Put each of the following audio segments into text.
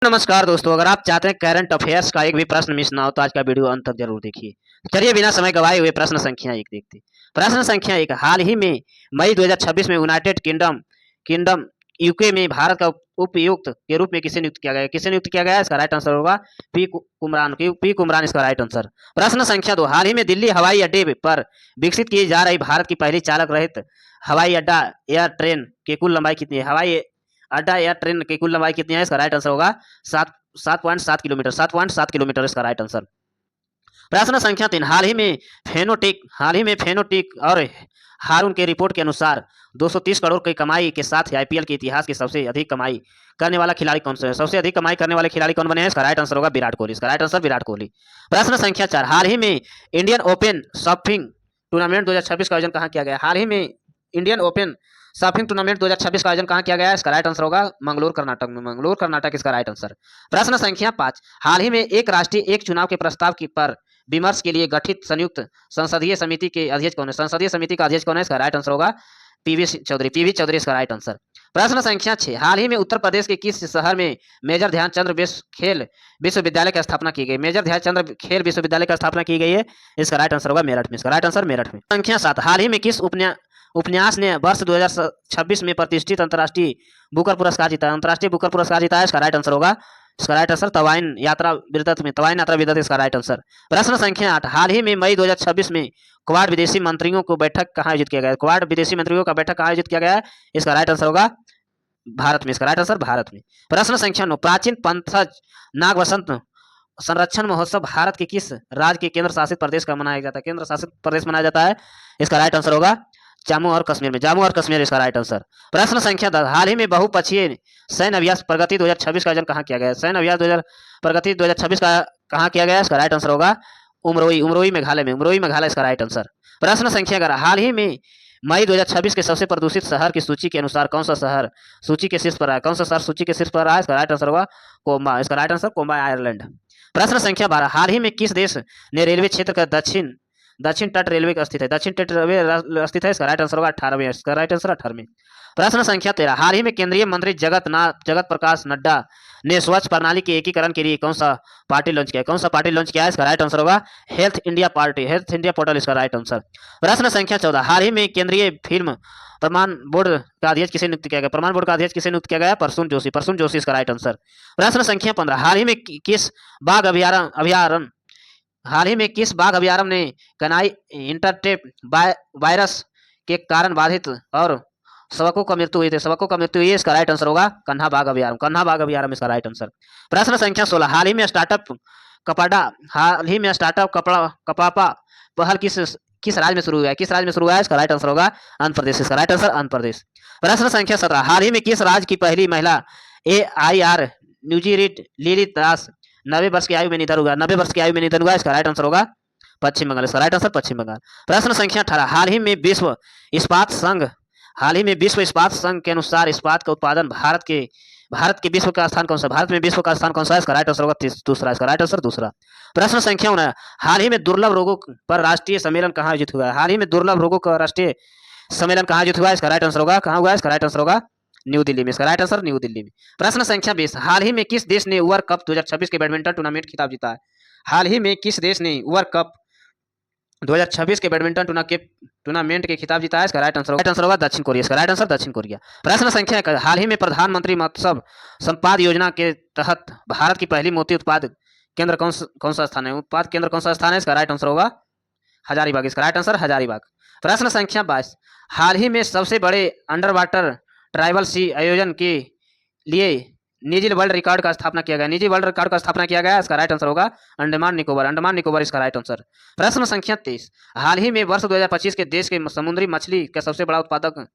नमस्कार दोस्तों, अगर आप चाहते हैं करंट अफेयर्स का एक भी प्रश्न मिस ना हो तो आज का वीडियो अंत तक जरूर देखिए। चलिए बिना समय गवाए हुए प्रश्न संख्या 1 देखते हैं। प्रश्न संख्या 1, हाल ही में मई 2026 में यूनाइटेड किंगडम किंगडम यूके में भारत का उपायुक्त के रूप में किसे नियुक्त किया गया है? किसे नियुक्त किया गया है? इसका राइट आंसर होगा पी कुमरान इसका राइट आंसर। प्रश्न संख्या 2, हाल ही में दिल्ली हवाई अड्डे पर विकसित की जा रही भारत की पहली चालक रहित हवाई अड्डा एयर ट्रेन की कुल लंबाई कितनी है? हवाई अड्डा एयर ट्रेन की कुल लंबाई कितनी है? इसका राइट आंसर होगा 7.7 किलोमीटर। 7.7 किलोमीटर इसका राइट आंसर। प्रश्न संख्या 3, हाल ही में फेनोटिक और हारून के रिपोर्ट के अनुसार 230 करोड़ की कमाई के साथ आईपीएल के इतिहास के सबसे अधिक कमाई करने वाला खिलाड़ी कौन सा है? सबसे अधिक कमाई करने वाले खिलाड़ी कौन बने हैं? इसका राइट आंसर होगा विराट कोहली। इसका राइट आंसर विराट कोहली। प्रश्न संख्या 4, हाल ही में इंडियन ओपन सर्फिंग टूर्नामेंट 2026 का आयोजन कहाँ किया गया? हाल ही में इंडियन ओपन सर्फिंग टूर्नामेंट 2026 का आयोजन कहाँ किया गया है? इसका राइट आंसर होगा मंगलोर कर्नाटक में। मंगलोर कर्नाटक इसका राइट आंसर। प्रश्न संख्या 5, हाल ही में एक राष्ट्रीय एक चुनाव के प्रस्ताव पर विमर्श के लिए गठित संयुक्त संसदीय समिति के अध्यक्ष कौन है? संसदीय समिति का अध्यक्ष कौन है? इसका राइट आंसर होगा पीवी चौधरी इसका राइट आंसर। प्रश्न संख्या 6, हाल ही में उत्तर प्रदेश के किस शहर में मेजर ध्यानचंद खेल विश्वविद्यालय की स्थापना की गई? मेजर ध्यानचंद खेल विश्वविद्यालय की स्थापना की गई है। इसका राइट आंसर होगा मेरठ में। इसका राइट आंसर मेरठ में। संख्या 7, हाल ही में किस उपन्यास ने वर्ष 2026 में प्रतिष्ठित अंतर्राष्ट्रीय बुकर पुरस्कार जीता? अंतर्राष्ट्रीय बुकर पुरस्कार जीता है। इसका राइट आंसर होगा तवाइन यात्रा विदत इसका राइट आंसर। प्रश्न संख्या 8, हाल ही में मई 2026 में क्वाड विदेशी मंत्रियों को बैठक कहाँ आयोजित किया गया? क्वाड विदेशी मंत्रियों का बैठक कहाँ आयोजित किया गया है? इसका राइट आंसर होगा भारत में। इसका राइट आंसर भारत में। प्रश्न संख्या 9, प्राचीन पंथज नाग वसंत संरक्षण महोत्सव भारत के किस राज्य के केंद्र शासित प्रदेश का मनाया जाता है? केंद्र शासित प्रदेश मनाया जाता है। इसका राइट आंसर होगा जम्मू और कश्मीर में। जम्मू और कश्मीर इसका राइट आंसर। प्रश्न संख्या 10, हाल ही में बहुपक्षीय सैन्य अभ्यास प्रगति 2026 का आयोजन कहाँ किया गया? सैन्य अभ्यास प्रगति 2026 का कहाँ किया गया? इसका राइट आंसर होगा उमरोई मेघालय में। उमरोई मेघालय इसका राइट आंसर। प्रश्न संख्या 11, हाल ही में मई 2026 के सबसे प्रदूषित शहर की सूची के अनुसार कौन सा शहर सूची के शीर्ष पर है? कौन सा शहर सूची के शीर्ष पर है? इसका राइट आंसर होगा कोम्बा। इसका राइट आंसर कोम्बा आयरलैंड। प्रश्न संख्या 12, हाल ही में किस देश ने रेलवे क्षेत्र का दक्षिण तट रेलवे का स्थित है? दक्षिण तट रेलवे स्थित है। इसका राइट आंसर होगा 18वें। इसका राइट आंसर 18वें। प्रश्न संख्या 13, हाल ही में केंद्रीय मंत्री जगत प्रकाश नड्डा ने स्वच्छ प्रणाली के एकीकरण के लिए कौन सा पार्टी लॉन्च किया? कौन सा पार्टी लॉन्च किया है? इसका राइट आंसर होगा हेल्थ इंडिया पोर्टल इसका राइट आंसर। प्रश्न संख्या 14, हाल ही में केंद्रीय फिल्म प्रमाण बोर्ड का अध्यक्ष किसे नियुक्त किया गया? प्रमाण बोर्ड का अध्यक्ष किसे नियुक्त किया गया? प्रसून जोशी इसका राइट आंसर। प्रश्न संख्या 15, हाल ही में किस बाघ अभ्यारण्य ने कनाई इंटरटेप वायरस के कारण बाधित और सबकों का मृत्यु हुई थी? इसका राइट आंसर होगा कन्हा बाघ अभ्यारण्य इसका राइट आंसर। प्रश्न संख्या 16, हाल ही में स्टार्टअप कपापा पहल किस राज्य में शुरू हुआ है? किस राज्य में शुरू हुआ है? इसका राइट आंसर होगा आंध्र प्रदेश। इसका राइट आंसर आंध्र प्रदेश। प्रश्न संख्या 17, हाल ही में किस राज्य की पहली महिला AIR न्यूजीरीट लिली दास 90 वर्ष की आयु में निधन हुआ? 90 वर्ष की आयु में निधन हुआ। इसका राइट आंसर होगा पश्चिम बंगाल। इसका राइट आंसर पश्चिम बंगाल। प्रश्न संख्या 18, हाल ही में विश्व इस्पात संघ के अनुसार इस्पात का उत्पादन भारत के विश्व का स्थान कौन सा? भारत में विश्व का स्थान कौन सा है? इसका राइट आंसर होगा दूसरा। इसका राइट आंसर दूसरा। प्रश्न संख्या 19, हाल ही में दुर्लभ रोगों पर राष्ट्रीय सम्मेलन कहाँ आयोजित हुआ है? हाल ही में दुर्लभ रोगों का राष्ट्रीय सम्मेलन कहाँ आयोजित हुआ है? इसका राइट आंसर होगा कहाँ हुआ? इसका राइट आंसर होगा न्यू दिल्ली में। इसका राइट आंसर न्यू दिल्ली में। प्रश्न संख्या 20, हाल ही में किस देश ने वर्ल्ड कप 2026 के बैडमिंटन टूर्नामेंट खिताब जीता है? हाल ही में किस देश ने वर्ल्ड कप 2026 के बैडमिंटन टूर्नामेंट के खिताब जीता है? इसका राइट आंसर होगा दक्षिण कोरिया। इसका राइट आंसर दक्षिण कोरिया। प्रश्न संख्या 21, हाल ही में प्रधानमंत्री मत्स्य संपदा योजना के तहत भारत की पहली मोती उत्पाद केंद्र कौन सा स्थान है? उत्पाद केंद्र कौन सा स्थान है? इसका राइट आंसर होगा हजारीबाग। इसका राइट आंसर हजारीबाग। प्रश्न संख्या 22, हाल ही में सबसे बड़े अंडर वाटर ट्राइबल सी आयोजन के लिए निजी वर्ल्ड रिकॉर्ड का स्थापना किया गया। इसका राइट आंसर होगा अंडमान निकोबार इसका राइट आंसर। प्रश्न संख्या 23, हाल ही में वर्ष 2025 के देश के समुद्री मछली का सबसे बड़ा उत्पादक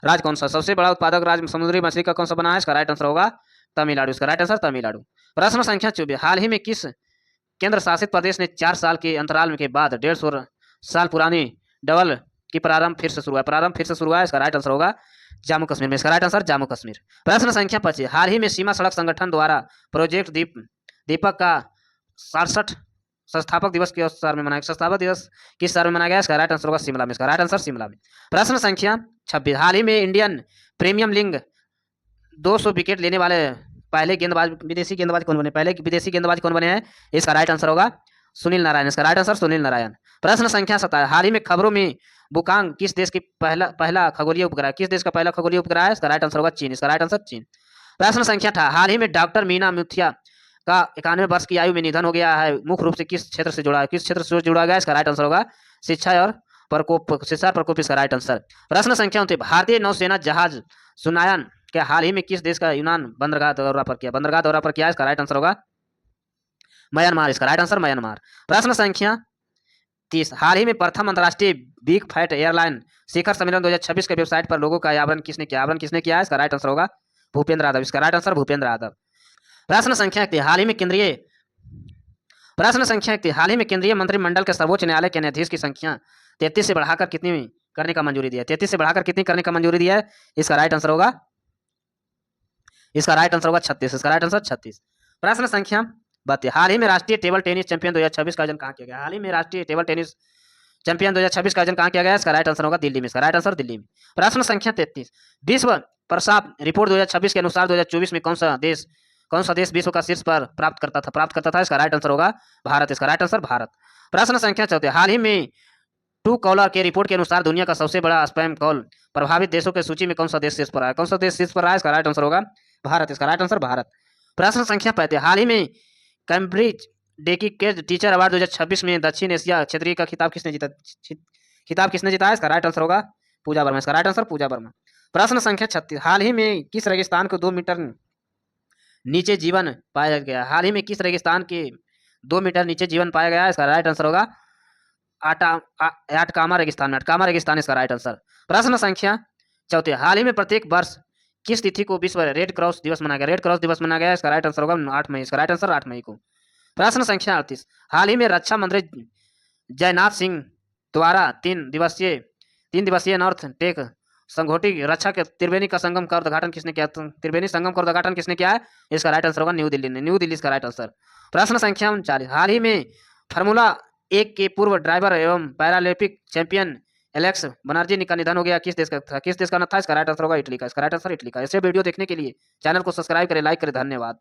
राज्य कौन सा? सबसे बड़ा उत्पादक राज्य समुद्री मछली का कौन सा बना है? इसका राइट आंसर होगा तमिलनाडु। इसका राइट आंसर तमिलनाडु। प्रश्न संख्या 24, हाल ही में किस केंद्र शासित प्रदेश ने 4 साल के अंतराल के बाद 150 साल पुरानी डबल की प्रारंभ फिर से शुरू हुआ है। इसका राइट आंसर होगा जम्मू कश्मीर में। इसका राइट आंसर जम्मू कश्मीर। प्रश्न संख्या 25, हाल ही में सीमा सड़क संगठन द्वारा प्रोजेक्ट दीपक का 67 संस्थापक दिवस किस शहर में मनाया गया? इसका राइट आंसर होगा शिमला में। इसका राइट आंसर शिमला में। प्रश्न संख्या 26, हाल ही में इंडियन प्रीमियम लीग 200 विकेट लेने वाले पहले गेंदबाज विदेशी गेंदबाज कौन बने, पहले विदेशी गेंदबाज कौन बने हैं? इसका राइट आंसर होगा सुनील नारायण। इसका राइट आंसर सुनील नारायण। प्रश्न संख्या 17, हाल ही में खबरों में बुकांग किस देश की पहला पहला खगोलीय उपग्रह, किस देश का पहला खगोलीय उपग्रह है? इसका राइट आंसर होगा चीन। इसका राइट आंसर चीन। प्रश्न संख्या 18, हाल ही में डॉक्टर मीना मुथिया का 91 वर्ष की आयु में निधन हो गया है, मुख्य रूप से किस क्षेत्र से जुड़ा है, किस क्षेत्र से जुड़ा गया? इसका राइट आंसर होगा शिक्षा और प्रकोप। इसका राइट आंसर। प्रश्न संख्या 29, भारतीय नौसेना जहाज सुनायन के हाल ही में किस देश का यूनान बंदरगाह दौरा पर किया, बंदरगाह दौरा पर किया? इसका राइट आंसर होगा म्यांमार। इसका राइट आंसर म्यांमार। प्रश्न संख्या 30, हाल ही में प्रथम अंतर्राष्ट्रीय बिग फैट एयरलाइन शिखर सम्मेलन 2026 के वेबसाइट पर लोगों का आवरण किसने किया, आवरण किसने किया है? इसका राइट आंसर होगा भूपेंद्र यादव। इसका राइट आंसर भूपेंद्र यादव। प्रश्न संख्या 31, हाल ही में केंद्रीय मंत्रिमंडल के सर्वोच्च न्यायालय के न्यायाधीश की संख्या 33 से बढ़ाकर कितनी करने का मंजूरी दिया है? 33 से बढ़ाकर कितनी करने का मंजूरी दिया है? इसका राइट आंसर होगा 36। इसका राइट आंसर 36। प्रश्न संख्या 32, हाल ही में राष्ट्रीय टेबल टेनिस चैंपियन 2026 का आयोजन कहाँ किया गया? हाल ही में राष्ट्रीय टेबल टेनिस चैंपियन 2026 का आयोजन कहाँ किया गया? इसका राइट आंसर होगा दिल्ली में। इसका राइट आंसर दिल्ली में। प्रश्न संख्या 33, विश्व प्रसाद रिपोर्ट 2026 के अनुसार 2024 में कौन सा देश विश्व का शीर्ष पर प्राप्त करता था? इसका राइट आंसर होगा भारत। इसका राइट आंसर भारत। प्रश्न संख्या 34, हाल ही में टू कॉलर के रिपोर्ट के अनुसार दुनिया का सबसे बड़ा स्पैम कॉल प्रभावित देशों की सूची में कौन सा देश शीर्ष पर आया? कौन सा देश शीर्ष पर आया? इसका राइट आंसर होगा भारत। इसका राइट आंसर भारत। प्रश्न संख्या 35, हाल ही में कैम्ब्रिज डेडिकेटेड टीचर अवार्ड 2026 में दक्षिण एशिया क्षेत्रीय का खिताब किसने जीता है? इसका राइट आंसर होगा पूजा वर्मा। इसका राइट आंसर पूजा वर्मा। प्रश्न संख्या 36, हाल ही में किस रेगिस्तान को 2 मीटर नीचे जीवन पाया गया? हाल ही में किस रेगिस्तान के 2 मीटर नीचे जीवन पाया गया? इसका राइट आंसर होगा अटकामा रेगिस्तान। इसका राइट आंसर। प्रश्न संख्या 34, हाल ही में प्रत्येक वर्ष किस तिथि को विश्व रेड क्रॉस दिवस मनाया गया? इसका राइट आंसर होगा 8 मई। इसका राइट आंसर 8 मई को। प्रश्न संख्या 38, हाल ही में रक्षा मंत्री जयनाथ सिंह द्वारा 3 दिवसीय नॉर्थ टेक संगोष्ठी रक्षा के त्रिवेणी संगम का उद्घाटन किसने किया है? इसका राइट आंसर होगा न्यू दिल्ली। इसका राइट आंसर। प्रश्न संख्या 39, हाल ही में फार्मूला 1 के पूर्व ड्राइवर एवं पैरालंपिक चैंपियन एलेक्स बनर्जी का निधन हो गया, किस देश का था? इसका राइट आंसर होगा इटली का। इसका राइट आंसर इटली का। ऐसे वीडियो देखने के लिए चैनल को सब्सक्राइब करें, लाइक करें। धन्यवाद।